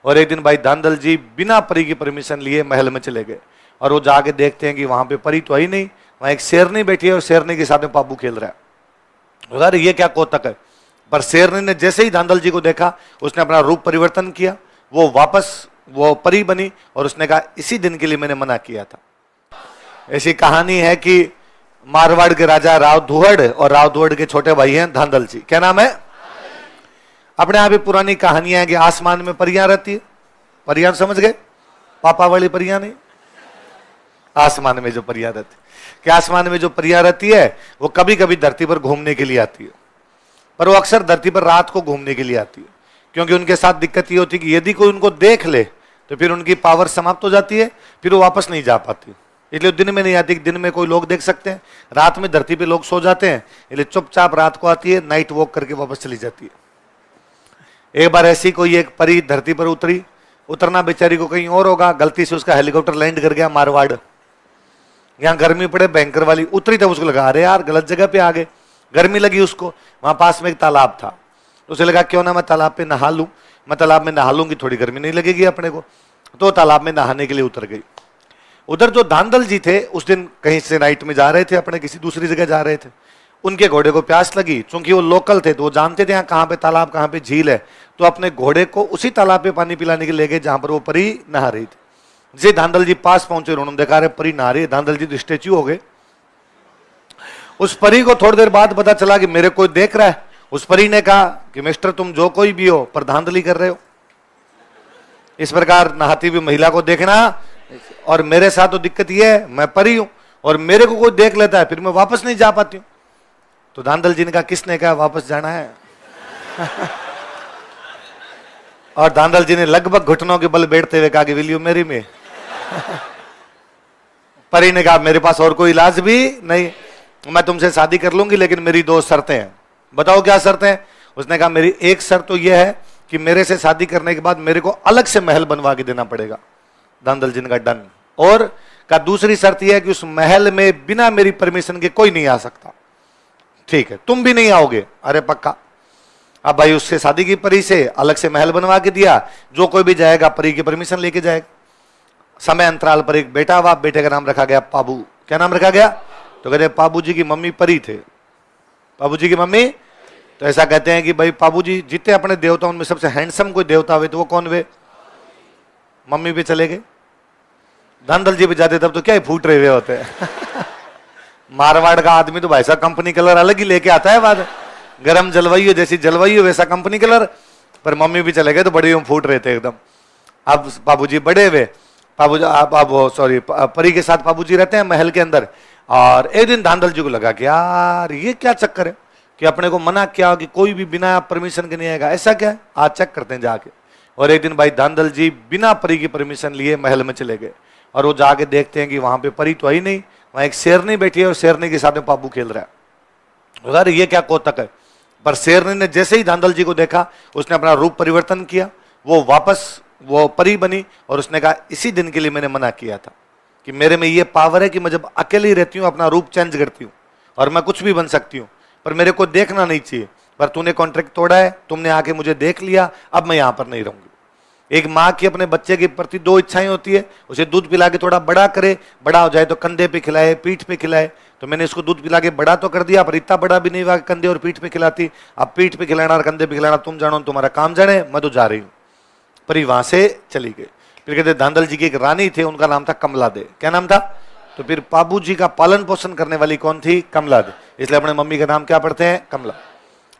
और एक दिन भाई धांधल जी बिना परी की परमिशन लिए महल में चले गए और वो जाके देखते हैं कि वहां पे परी तो आई नहीं, वहां एक शेरनी बैठी है और शेरनी के साथ में पाबू खेल रहा है। अरे ये क्या कोतक है। पर शेरनी ने जैसे ही धांधल जी को देखा उसने अपना रूप परिवर्तन किया, वो वापस वो परी बनी और उसने कहा इसी दिन के लिए मैंने मना किया था। ऐसी कहानी है कि मारवाड़ के राजा राव धुहड़ और राव धुहड़ के छोटे भाई हैं धांधल जी। क्या नाम है? अपने यहाँ भी पुरानी कहानियां हैं कि आसमान में परियां रहती है। परियां समझ गए? पापा वाली परियां नहीं, आसमान में जो परियां रहती है। कि आसमान में जो परियां रहती है वो कभी कभी धरती पर घूमने के लिए आती है, पर वो अक्सर धरती पर रात को घूमने के लिए आती है, क्योंकि उनके साथ दिक्कत ये होती है कि यदि कोई उनको देख ले तो फिर उनकी पावर समाप्त हो जाती है, फिर वो वापस नहीं जा पाती। इसलिए दिन में नहीं आती। दिन में कोई लोग देख सकते हैं, रात में धरती पे लोग सो जाते हैं, इसलिए चुपचाप रात को आती है, नाइट वॉक करके वापस चली जाती है। एक बार ऐसी कोई एक परी धरती पर उतरी, उतरना बेचारी को कहीं और होगा, गलती से उसका हेलीकॉप्टर लैंड कर गया मारवाड़। यहाँ गर्मी पड़े भयंकर वाली, उतरी तब उसको लगा अरे यार गलत जगह पे आ गए। गर्मी लगी उसको, वहां पास में एक तालाब था, उसे लगा क्यों ना मैं तालाब पे नहा लूं, मैं तालाब में नहा लूंगी, थोड़ी गर्मी नहीं लगेगी अपने को। तो तालाब में नहाने के लिए उतर गई। उधर जो धांधल जी थे उस दिन कहीं से नाइट में जा रहे थे, अपने किसी दूसरी जगह जा रहे थे। उनके घोड़े को प्यास लगी, चूंकि वो लोकल थे तो वो जानते थे यहाँ कहाँ पे तालाब कहाँ पे झील है, तो अपने घोड़े को उसी तालाब पे पानी पिलाने के लिए ले गए जहां पर वो परी नहा रही थी। जी धांधल जी पास पहुंचे, उन्होंने देखा रहे परी नहा रही है, धांधल जी तो स्टेच्यू हो गए। उस परी को थोड़ी देर बाद पता चला कि मेरे कोई देख रहा है। उस परी ने कहा कि मिस्टर तुम जो कोई भी हो पर धांधली कर रहे हो, इस प्रकार नहाती हुई महिला को देखना, और मेरे साथ तो दिक्कत यह है मैं परी हूं और मेरे को कोई देख लेता है फिर मैं वापस नहीं जा पाती हूं। तो धांधल जी ने कहा किसने कहा वापस जाना है? और धांधल जी ने लगभग घुटनों के बल बैठते हुए कहा कि विल यू मैरी मी? परी ने कहा मेरे पास और कोई इलाज भी नहीं, मैं तुमसे शादी कर लूंगी लेकिन मेरी दो शर्तें हैं। बताओ क्या शर्तें हैं? उसने कहा मेरी एक शर्त तो यह है कि मेरे से शादी करने के बाद मेरे को अलग से महल बनवा के देना पड़ेगा। धांधल जी ने कहा डन। और का दूसरी शर्त यह है कि उस महल में बिना मेरी परमिशन के कोई नहीं आ सकता। ठीक है, तुम भी नहीं आओगे? अरे पक्का। अब भाई उससे शादी की, परी से अलग से महल बनवा के दिया, जो कोई भी जाएगा परी की परमिशन लेके जाएगा। समय अंतराल पर एक बेटा हुआ, बेटे का नाम रखा गया पाबू। क्या नाम रखा गया? तो कहते हैं पाबू जी की मम्मी परी थे। पाबू जी की मम्मी, तो ऐसा कहते हैं कि भाई पाबू जी जितने अपने देवताओं में सबसे हैंडसम कोई देवता हुए तो वो कौन हुए? मम्मी पे चले गए। धांधल जी पे जाते तब तो क्या ही फूट रहे हुए होते हैं। मारवाड़ का आदमी तो भाई साहब कंपनी कलर अलग ही लेके आता है, बाद गर्म जलवायु जैसी जलवायु वैसा कंपनी कलर। पर मम्मी भी चले गए तो बड़े फूट रहे थे एकदम। अब बाबूजी बड़े हुए, परी के साथ बाबूजी रहते हैं महल के अंदर। और एक दिन धांधल जी को लगा कि यार ये क्या चक्कर है कि अपने को मना किया कि कोई भी बिना परमिशन के नहीं आएगा, ऐसा क्या है, आज चेक करते हैं जाके। और एक दिन भाई धांधल जी बिना परी की परमिशन लिए महल में चले गए और वो जाके देखते हैं कि वहां पे परी तो आई नहीं, वहां एक शेरनी बैठी है और शेरनी के साथ में पाबू खेल रहा है। अरे ये क्या कोतक है। पर शेरनी ने जैसे ही धांधल जी को देखा उसने अपना रूप परिवर्तन किया, वो वापस वो परी बनी और उसने कहा इसी दिन के लिए मैंने मना किया था कि मेरे में ये पावर है कि मैं जब अकेली रहती हूँ अपना रूप चेंज करती हूँ और मैं कुछ भी बन सकती हूँ, पर मेरे को देखना नहीं चाहिए। पर तूने कॉन्ट्रैक्ट तोड़ा है, तुमने आके मुझे देख लिया, अब मैं यहां पर नहीं रहूंगी। एक माँ की अपने बच्चे के प्रति दो इच्छाएं होती है, उसे दूध पिला के थोड़ा बड़ा करे, बड़ा हो जाए तो कंधे पे खिलाए, पीठ पे खिलाए। तो मैंने इसको दूध पिला के बड़ा तो कर दिया, पर इतना बड़ा भी नहीं हुआ कंधे और पीठ पे खिलाती। अब पीठ पे खिलाना और कंधे पे खिलाना तुम जानो, तुम्हारा काम जाने, मैं तो जा रही हूँ। परी वहां से चली गई। फिर कहते धांधल जी की एक रानी थे, उनका नाम था कमला दे। क्या नाम था? तो फिर बाबू जी का पालन पोषण करने वाली कौन थी? कमला दे। इसलिए अपने मम्मी का नाम क्या पढ़ते हैं? कमला।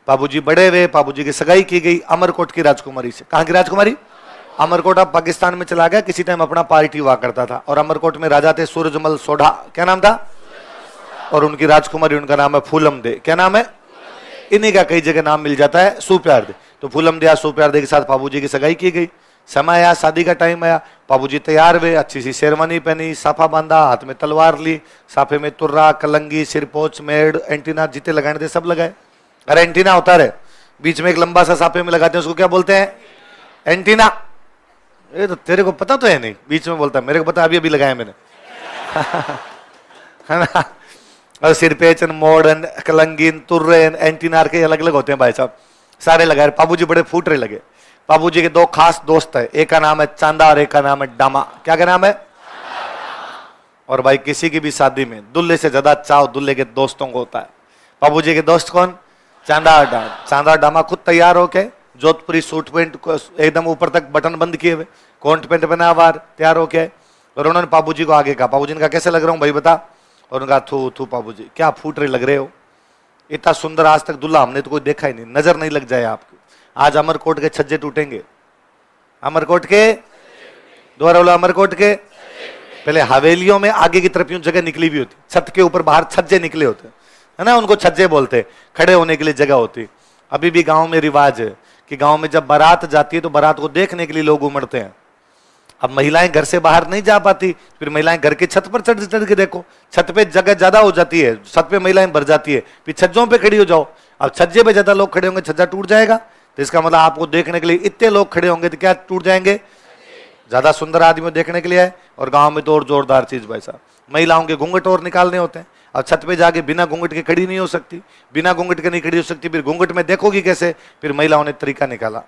बाबू जी बड़े हुए, बाबू जी की सगाई की गई अमरकोट की राजकुमारी से। कहाँ की राजकुमारी? अमरकोट अब पाकिस्तान में चला गया, किसी टाइम अपना पार्टी हुआ करता था। और अमरकोट में राजा थे सूरजमल सोढ़ा। क्या नाम था? और उनकी राजकुमारी, उनका नाम है फूलम दे। क्या नाम है? इन्हीं का कई जगह नाम मिल जाता है सुप्यार दे। तो फूलम दे सुप्यार दे के साथ बाबू जी की सगाई की गई। समय आया, शादी का टाइम आया, बाबूजी तैयार हुए, अच्छी सी शेरवानी पहनी, साफा बांधा, हाथ में तलवार ली, साफे में तुर्रा, कलंगी, सिरपोच, मेड़, एंटीना जितने लगाने थे सब लगाए। अरे एंटीना होता है बीच में एक लंबा सा साफे में लगाते हैं, उसको क्या बोलते हैं? एंटीना। ये तो तेरे को पता तो है नहीं, बीच में बोलता है, मेरे को पता अभी अभी लगाया मैंने। है ना? और सिरपेचन, मोड़न, कलंगीन, तुर्रे, एंटीना के अलग अलग होते हैं भाई साहब, सारे लगाए। बाबूजी बड़े फूट रहे लगे। बाबूजी के दो खास दोस्त है, एक का नाम है चांदा और एक का नाम है डामा। क्या क्या नाम है? और भाई किसी की भी शादी में दुल्हे से ज्यादा चाव दुल्हे के दोस्तों को होता है। बाबूजी के दोस्त कौन? चांदा और डामा। चांदा और डामा खुद तैयार होके जोधपुरी सूट पैंट एकदम ऊपर तक बटन बंद किए हुए, कोट पैंट पहना हुआ तैयार होके, और उन्होंने बाबूजी को आगे कहा, बाबूजी ने कहा कैसे लग रहा हूँ भाई बता? और उन्होंने कहा थू थू बाबूजी क्या फूट रहे लग रहे हो, इतना सुंदर आज तक दूल्हा हमने तो कोई देखा ही नहीं, नजर नहीं लग जाए आपको। आज अमरकोट के छज्जे टूटेंगे, अमरकोट के दोबारा बोला, अमरकोट के। पहले हवेलियों में आगे की तरफ यूं जगह निकली भी होती, छत के ऊपर बाहर छज्जे निकले होते है ना, उनको छज्जे बोलते, खड़े होने के लिए जगह होती। अभी भी गांव में रिवाज है कि गांव में जब बारात जाती है तो बारात को देखने के लिए लोग उमड़ते हैं। अब महिलाएं घर से बाहर नहीं जा पाती, फिर महिलाएं घर की छत पर चढ़ चढ़ के देखो, छत पे जगह ज्यादा हो जाती है, छत पे महिलाएं भर जाती है, फिर छज्जों पे खड़ी हो जाओ। अब छज्जे पे ज्यादा लोग खड़े होंगे छज्जा टूट जाएगा, तो इसका मतलब आपको देखने के लिए इतने लोग खड़े होंगे तो क्या टूट जाएंगे? ज्यादा सुंदर आदमी देखने के लिए है। और गांव में तो और जोरदार चीज भाई साहब, महिलाओं के घूंघट और निकालने होते हैं। अब छत पे जाके बिना घूंघट के खड़ी नहीं हो सकती, बिना घूंघट के नहीं खड़ी हो सकती, फिर घूंघट में देखोगी कैसे? फिर महिलाओं ने तरीका निकाला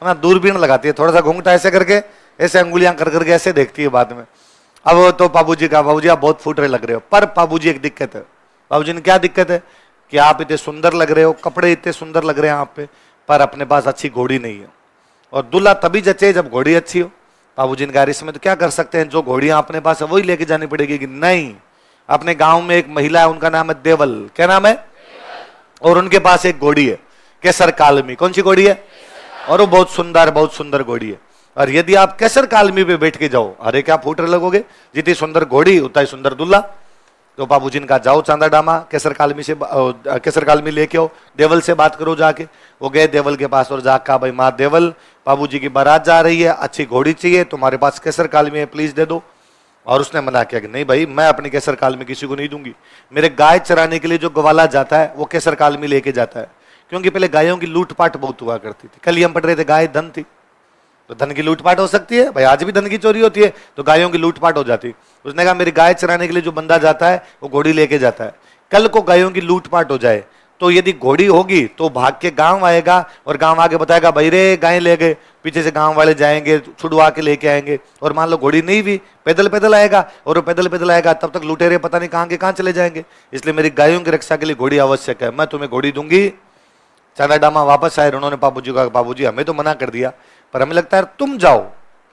ना, दूरबीन लगाती है, थोड़ा सा घूंघटा ऐसे करके, ऐसे अंगुलियां कर करके ऐसे देखती है बाद में। अब तो बाबूजी का, बाबूजी आप बहुत फूट रहे लग रहे हो। पर बाबूजी एक दिक्कत है। बाबूजी ने क्या दिक्कत है? कि आप इतने सुंदर लग रहे हो, कपड़े इतने सुंदर लग रहे हैं आप पे, पर अपने पास अच्छी घोड़ी नहीं है। और दूल्हा तभी जचे जब घोड़ी अच्छी हो। बाबूजी ने कहा इसमें तो क्या कर सकते हैं, जो घोड़ियां अपने पास है वही लेके जानी पड़ेगी। कि नहीं, अपने गांव में एक महिला है, उनका नाम है देवल। क्या नाम है? और उनके पास एक घोड़ी है केसर कालमी। कौन सी घोड़ी है? और वो बहुत सुंदर घोड़ी है। और यदि आप केसर कालमी पे बैठ के जाओ, अरे क्या फूट लगोगे, जितनी सुंदर घोड़ी उतना ही सुंदर दूल्हा। तो बाबूजी ने कहा जाओ चांदा डामा केसर कालमी लेके आओ, देवल से बात करो जाके। वो गए देवल के पास और जाकर कहा भाई माँ देवल, बाबूजी की बारात जा रही है, अच्छी घोड़ी चाहिए, तुम्हारे पास केसर कालमी है, प्लीज दे दो। और उसने मना किया कि नहीं भाई, मैं अपनी केसर कालमी किसी को नहीं दूंगी। मेरे गाय चराने के लिए जो ग्वाला जाता है वो केसर कालमी लेके जाता है, क्योंकि पहले गायों की लूटपाट बहुत हुआ करती थी। कल ही हम पढ़ रहे थे गाय धन थी, तो धन की लूटपाट हो सकती है भाई, आज भी धन की चोरी होती है, तो गायों की लूटपाट हो जाती। उसने कहा मेरी गाय चराने के लिए जो बंदा जाता है वो घोड़ी लेके जाता है, कल को गायों की लूटपाट हो जाए तो यदि घोड़ी होगी तो भाग के गांव आएगा और गांव आके बताएगा भाई रे गाय ले गए, पीछे से गांव वाले जाएंगे छुड़वा के लेके आएंगे। और मान लो घोड़ी नहीं भी, पैदल पैदल आएगा, और वो पैदल पैदल आएगा तब तक लुटेरे पता नहीं कहां के कहां चले जाएंगे। इसलिए मेरी गायों की रक्षा के लिए घोड़ी आवश्यक है, मैं तुम्हें घोड़ी दूंगी। चांदा डामा वापस आए, उन्होंने बाबूजी को कहा बाबूजी हमें तो मना कर दिया, पर हमें लगता है तुम जाओ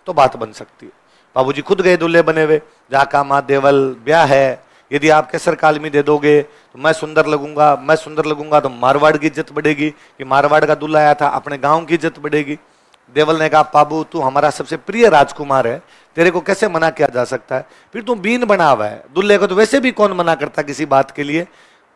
तो बात बन सकती है। बाबूजी खुद गए दूल्हे बने हुए, जहाँ कहा माँ देवल ब्याह है, यदि आप केसर कालमी दे दोगे तो मैं सुंदर लगूंगा तो मारवाड़ की इज्जत बढ़ेगी कि मारवाड़ का दूल्हा आया था, अपने गांव की इज्जत बढ़ेगी। देवल ने कहा बाबू तू हमारा सबसे प्रिय राजकुमार है, तेरे को कैसे मना किया जा सकता है, फिर तू बीन बना हुआ है, दूल्हे को तो वैसे भी कौन मना करता किसी बात के लिए।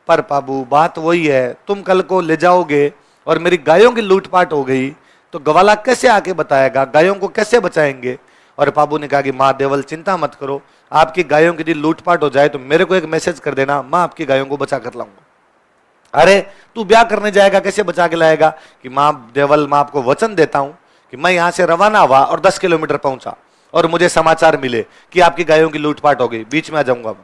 पर बाबू बात वही है, तुम कल को ले जाओगे और मेरी गायों की लूटपाट हो गई तो गवाला कैसे आके बताएगा, गायों को कैसे बचाएंगे। और बाबू ने कहा कि माँ देवल चिंता मत करो, आपकी गायों की यदि लूटपाट हो जाए तो मेरे को एक मैसेज कर देना, मैं आपकी गायों को बचा कर लाऊंगा। अरे तू ब्याह करने जाएगा कैसे बचा के लाएगा? कि माँ देवल मैं आपको वचन देता हूं कि मैं यहां से रवाना हुआ और 10 किलोमीटर पहुंचा और मुझे समाचार मिले कि आपकी गायों की लूटपाट हो गई, बीच में आ जाऊंगा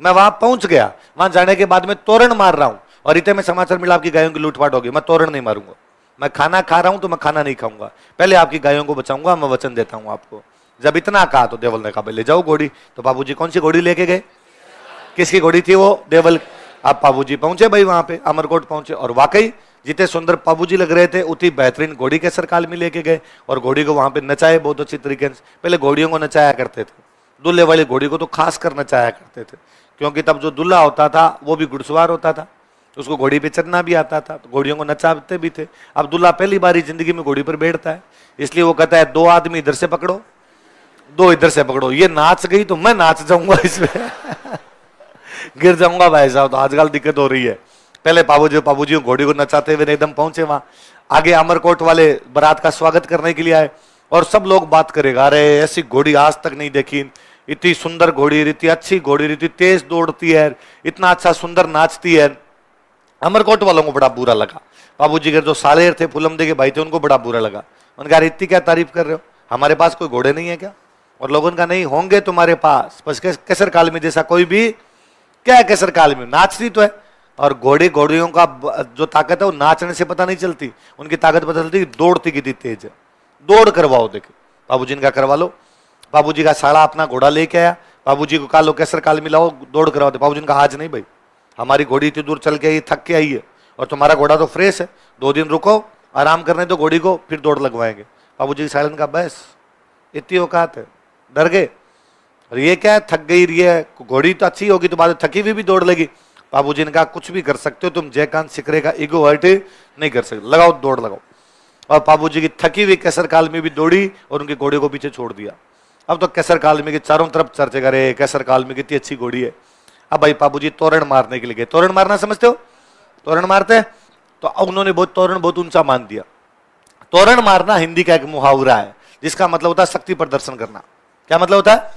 मैं वहां पहुंच गया, वहां जाने के बाद मैं तोरण मार रहा हूं और इतने में समाचार मिला आपकी गायों की लूटपाट हो गई, मैं तोरण नहीं मारूंगा, मैं खाना खा रहा हूं तो मैं खाना नहीं खाऊंगा, पहले आपकी गायों को बचाऊंगा, मैं वचन देता हूं आपको। जब इतना कहा तो देवल ने कहा ले जाओ घोड़ी। तो बाबूजी कौन सी घोड़ी लेके गए? किसकी घोड़ी थी वो? देवल। अब बाबूजी पहुंचे भाई वहां पे, अमरकोट पहुंचे, और वाकई जितने सुंदर बाबूजी लग रहे थे उतनी बेहतरीन घोड़ी केसर कालमी लेके गए और घोड़ी को वहां पे नचाए बहुत अच्छी तरीके से। पहले घोड़ियों को नचाया करते थे, दूल्हे वाली घोड़ी को तो खास कर नचाया करते थे, क्योंकि तब जो दूल्हा होता था वो भी घुड़सवार होता था, उसको घोड़ी पे चढ़ना भी आता था, तो घोड़ियों को नचाते भी थे। अब दूल्हा पहली बार जिंदगी में घोड़ी पर बैठता है, इसलिए वो कहता है 2 आदमी इधर से पकड़ो 2 इधर से पकड़ो, ये नाच गई तो मैं नाच जाऊंगा इसमें गिर जाऊंगा भाई साहब। तो आजकल दिक्कत हो रही है। पहले बाबूजी घोड़ी को नचाते हुए एकदम पहुंचे वहां, आगे अमरकोट वाले बारात का स्वागत करने के लिए आए और सब लोग बात करेगा, अरे ऐसी घोड़ी आज तक नहीं देखी, इतनी सुंदर घोड़ी, इतनी अच्छी घोड़ी, इतनी तेज दौड़ती है, इतना अच्छा सुंदर नाचती है। अमरकोट वालों को बड़ा बुरा लगा। बाबूजी के जो सालेर थे फुलमदे के भाई थे उनको बड़ा बुरा लगा। उन्होंने कहा इतनी क्या तारीफ कर रहे हो, हमारे पास कोई घोड़े नहीं है क्या? और लोगों का नहीं होंगे तुम्हारे पास, बस केसर कालमी जैसा कोई भी, क्या है केसर कालमी, नाचती तो है। और घोड़ियों का जो ताकत है वो नाचने से पता नहीं चलती, उनकी ताकत पता चलती दौड़ती कितनी तेज है। दौड़ करवाओ, देखे बाबूजी ने कहा करवा लो। बाबूजी का साला अपना घोड़ा लेके आया, बाबूजी को कहा लो केसर काल मिलाओ, दौड़ करवाओ। बाबूजी ने कहा आज नहीं भाई, हमारी घोड़ी इतनी दूर चल के आई, थक के आई है, और तुम्हारा घोड़ा तो फ्रेश है, 2 दिन रुको, आराम करने दो घोड़ी को, फिर दौड़ लगवाएंगे। बाबूजी की साले ने कहा बस इतनी औकात है, डर गए। और ये क्या है, थक गई रही है घोड़ी, तो अच्छी होगी तो बाद में थकी हुई भी दौड़ लेगी। बाबूजी ने कहा कुछ भी कर सकते हो तुम, जयकांत सिकरे का ईगो हर्ट नहीं कर सकते, लगाओ दौड़ लगाओ। और बाबूजी की थकी हुई केसर काल में भी दौड़ी और उनके घोड़े को पीछे छोड़ दिया। अब तो केसर काल में के चारों तरफ चर्चे करे, केसर काल में कितनी अच्छी घोड़ी है। अब भाई बाबूजी तोरण मारने के लिए गए। तोरण मारना समझते हो, तोरण मारते हैं, तो उन्होंने तोरण बहुत ऊंचा मान दिया। तोरण मारना हिंदी का एक मुहावरा है जिसका मतलब होता है शक्ति प्रदर्शन करना। क्या मतलब होता है?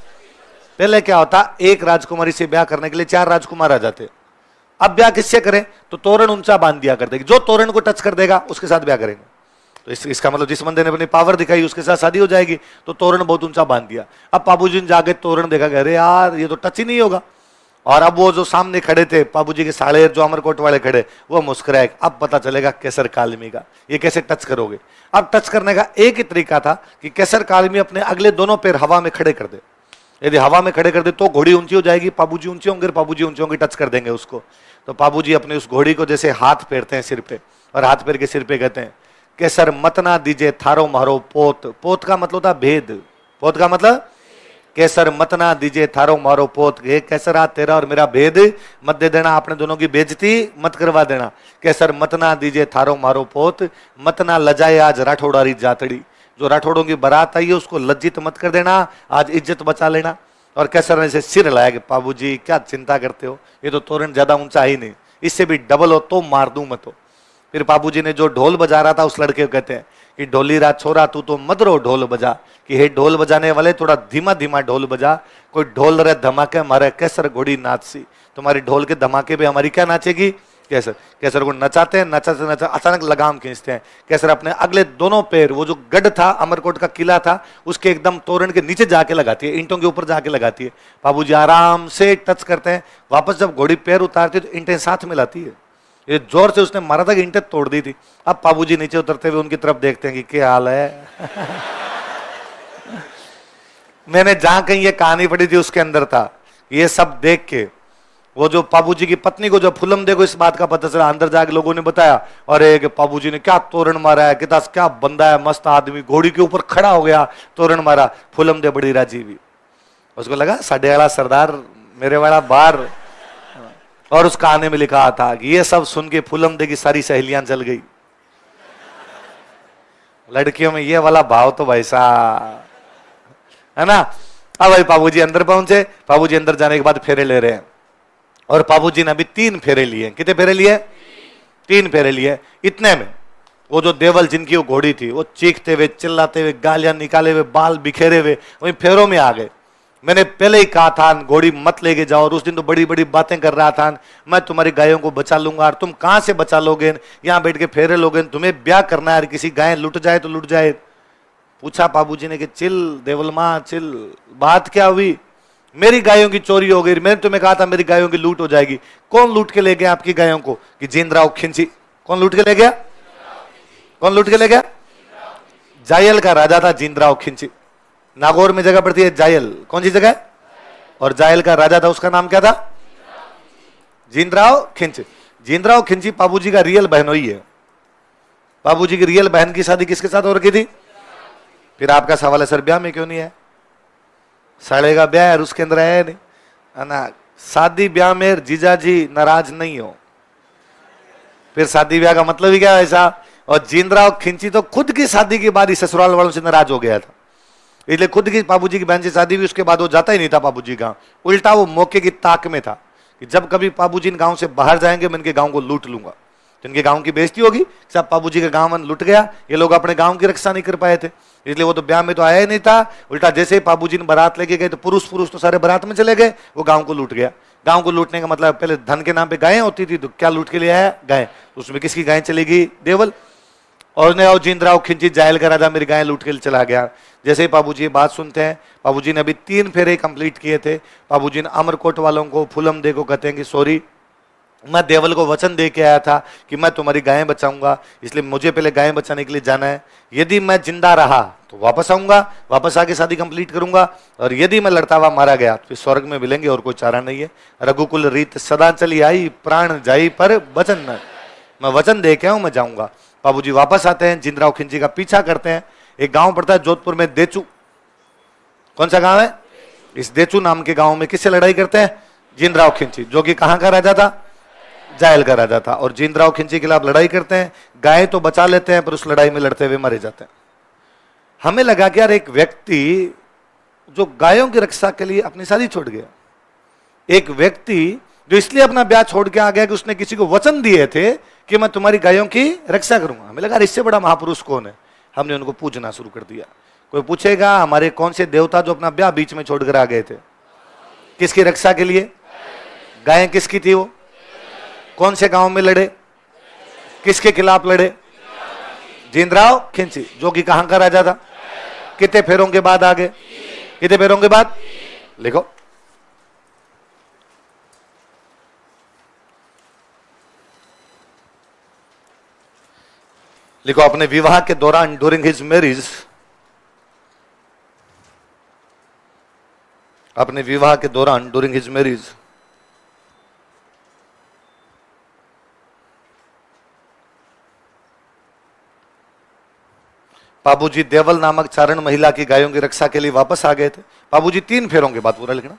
पहले क्या होता, एक राजकुमारी से ब्याह करने के लिए 4 राजकुमार आ जाते, अब ब्याह किससे करें, तो तोरण ऊंचा बांध दिया करते, जो तोरण को टच कर देगा उसके साथ ब्याह करेंगे। तो इसका मतलब जिस बंदे ने अपनी पावर दिखाई उसके साथ शादी हो जाएगी, तो तोरण बहुत ऊंचा बांध दिया। अब बाबूजी ने जाके तोरण देखा, अरे यार ये तो टच ही नहीं होगा। और अब वो जो सामने खड़े थे बाबूजी के साले, जो अमरकोट वाले खड़े, वो मुस्कुराए, अब पता चलेगा केसर कालमी का, ये कैसे टच करोगे। अब टच करने का एक ही तरीका था कि केसर कालमी अपने अगले दोनों पैर हवा में खड़े कर दे। यदि हवा में खड़े कर दे तो घोड़ी ऊंची हो जाएगी, बाबूजी ऊंचे होंगे, बाबूजी ऊंचे होंगे, टच कर देंगे उसको। तो बाबूजी अपने उस घोड़ी को जैसे हाथ फेरते हैं सिर पे, और हाथ फेर के सिर पे कहते हैं केसर मत ना दीजे थारो मारो पोत। पोत का मतलब होता भेद, पोत का मतलब केसर मत ना दीजे थारो मारो पोत। ये केसरा तेरा और मेरा भेद मत दे देना, अपने दोनों की बेइज्जती मत करवा देना। केसर मत ना दीजे थारो मारो पोत, मत ना लजाए आज राठौड़ारी जातड़ी। जो राठौड़ों की बारात आई है उसको लज्जित मत कर देना, आज इज्जत बचा लेना। और केसर ने से सिर हिलाया कि बाबूजी क्या चिंता करते हो, ये तो तोरण ज्यादा ऊंचा ही नहीं, इससे भी डबल हो तो मार दूं मत हो। फिर बाबूजी ने जो ढोल बजा रहा था उस लड़के को कहते हैं कि ढोली रात छोरा तू तो मदरो ढोल बजा, कि हे ढोल बजाने वाले थोड़ा धीमा धीमा ढोल बजा, कोई ढोल रे धमाके मारे केसर घोड़ी नाचसी। तुम्हारी ढोल के धमाके पे हमारी क्या नाचेगी, केसर। केसर को नचाते हैं, नचाते नचा अचानक लगाम खींचते हैं। केसर अपने अगले दोनों पैर, वो जो गढ़ था अमरकोट का किला था उसके एकदम तोरण के नीचे जाके लगाती है, ईंटों के ऊपर जाके लगाती है। बाबूजी आराम से टच करते हैं, वापस जब घोड़ी पैर उतारती है तो ईंटें साथ मिलाती है। ये जोर से उसने मारा था कि ईंटें तोड़ दी थी। अब बाबूजी नीचे उतरते हुए उनकी तरफ देखते हैं कि क्या हाल है। मैंने जहां कहीं ये कहानी पढ़ी थी उसके अंदर था, ये सब देख के वो जो बाबूजी की पत्नी को जब फुलम देखो इस बात का पता चला, अंदर जाके लोगों ने बताया अरे कि बाबूजी ने क्या तोरण मारा है, कितना क्या बंदा है, मस्त आदमी, घोड़ी के ऊपर खड़ा हो गया, तोरण मारा। फुलम दे बड़ी राजी हुई, उसको लगा साढ़े वाला सरदार मेरे वाला बार। और उस कहानी में लिखा था कि ये सब सुन के फुलम दे की सारी सहेलियां जल गई। लड़कियों में ये वाला भाव तो भाई साहब है ना। अब भाई बाबूजी अंदर पहुंचे, बाबूजी अंदर जाने के बाद फेरे ले रहे हैं, और बाबूजी ने अभी 3 फेरे लिए। कितने फेरे लिए? 3 फेरे लिए। इतने में वो जो देवल जिनकी वो घोड़ी थी वो चीखते हुए, चिल्लाते हुए, गालियां निकाले हुए, बाल बिखेरे हुए वही फेरों में आ गए। मैंने पहले ही कहा था घोड़ी मत लेके जाओ, और उस दिन तो बड़ी बड़ी बातें कर रहा था, मैं तुम्हारी गायों को बचा लूंगा, और तुम कहां से बचा लोगे, यहां बैठ के फेरे लोगे, तुम्हें ब्याह करना है, किसी गाय लुट जाए तो लुट जाए। पूछा बाबूजी ने कि चिल देवल मां चिल, बात क्या हुई? मेरी गायों की चोरी हो गई, मैंने तुम्हें कहा था मेरी गायों की लूट हो जाएगी। कौन लूट के ले गया आपकी गायों को? कि जिंदराव खिंची। कौन लूट के ले गया? कौन लूट के ले गया? जायल का राजा था जिंदराव खिंची। नागौर में जगह पड़ती है जायल, कौन सी जगह? और जायल का राजा था, उसका नाम क्या था? जिंदराव खिंची। जिंदराव खिंची बाबूजी का रियल बहनोई है। बाबूजी की रियल बहन की शादी किसके साथ हो रखी थी? फिर आपका सवाल है सर ब्याह में क्यों नहीं है? साले का ब्याह है, उसके अंदर है नहीं है ना। शादी ब्याह में जीजा जी नाराज नहीं हो, फिर शादी ब्याह का मतलब ही क्या है ऐसा। और जिंदराव खिंची तो खुद की शादी के बाद ही ससुराल वालों से नाराज हो गया था, इसलिए खुद की बाबूजी की बहन से शादी हुई, उसके बाद वो जाता ही नहीं था बाबूजी गांव। उल्टा वो मौके की ताक में था कि जब कभी बाबूजी इन गांव से बाहर जाएंगे मैं इनके गांव को लूट लूंगा। तो इनके गांव की बेइज्जती होगी, सब बाबूजी का गांव लुट गया, ये लोग अपने गांव की रक्षा नहीं कर पाए थे, इसलिए वो तो ब्याह में तो आया ही नहीं था। उल्टा जैसे ही बाबूजी ने बारात लेके गए तो पुरुष तो सारे बारात में चले गए, वो गांव को लूट गया। गांव को लूटने का मतलब पहले धन के नाम पे गायें होती थी, तो क्या लूट के लिए आया? गाय। उसमें किसकी गाय चलेगी? देवल। और ने जिंदराव खिंची जायल का राजा मेरी गाय लूट के चला गया। जैसे ही बाबूजी बात सुनते हैं, बाबूजी ने अभी 3 फेरे कंप्लीट किए थे, बाबूजी ने अमरकोट वालों को फुलम दे को कहते हैं कि सॉरी, मैं देवल को वचन दे के आया था कि मैं तुम्हारी गायें बचाऊंगा, इसलिए मुझे पहले गायें बचाने के लिए जाना है। यदि मैं जिंदा रहा तो वापस आऊंगा, वापस आके शादी कंप्लीट करूंगा, और यदि मैं लड़ता हुआ मारा गया तो फिर स्वर्ग में मिलेंगे और कोई चारा नहीं है। रघुकुल रीत सदा चली आई, प्राण जाई पर वचन न। मैं वचन दे के आऊं, मैं जाऊंगा। बाबूजी वापस आते हैं, जिंदराव खिंची का पीछा करते हैं। एक गांव पड़ता है जोधपुर में, देचू। कौन सा गांव है? इस देचू नाम के गांव में किससे लड़ाई करते हैं? जिंदराव खिंची, जो कि कहां का राजा था? जायल का राजा था। और जिंदराव खिंची के खिलाफ लड़ाई करते हैं। गाय तो बचा लेते हैं, पर उस लड़ाई में लड़ते हुए मारे जाते हैं। हमें लगा कि यार एक व्यक्ति जो गायों की रक्षा के लिए अपनी शादी छोड़ गया, एक व्यक्ति जो इसलिए अपना ब्याह छोड़ के आ गया कि उसने किसी को वचन दिए थे कि मैं तुम्हारी गायों की रक्षा करूंगा, हमें लगा इससे बड़ा महापुरुष कौन है। हमने उनको पूजना शुरू कर दिया। कोई पूछेगा हमारे कौन से देवता जो अपना ब्याह बीच में छोड़कर आ गए थे, किसकी रक्षा के लिए? गायें किसकी थी वो? कौन से गांव में लड़े? किसके खिलाफ लड़े? जिंदराव खिंची, जो कि कहां का राजा था? कितने फेरों के बाद आगे? कितने फेरों के बाद? लिखो। लिखो, अपने विवाह के दौरान, ड्यूरिंग हिज मैरिज, अपने विवाह के दौरान, ड्यूरिंग हिज मैरिज, बाबूजी देवल नामक चारण महिला की गायों की रक्षा के लिए वापस आ गए थे। बाबूजी 3 फेरों के बाद, पूरा लिखना,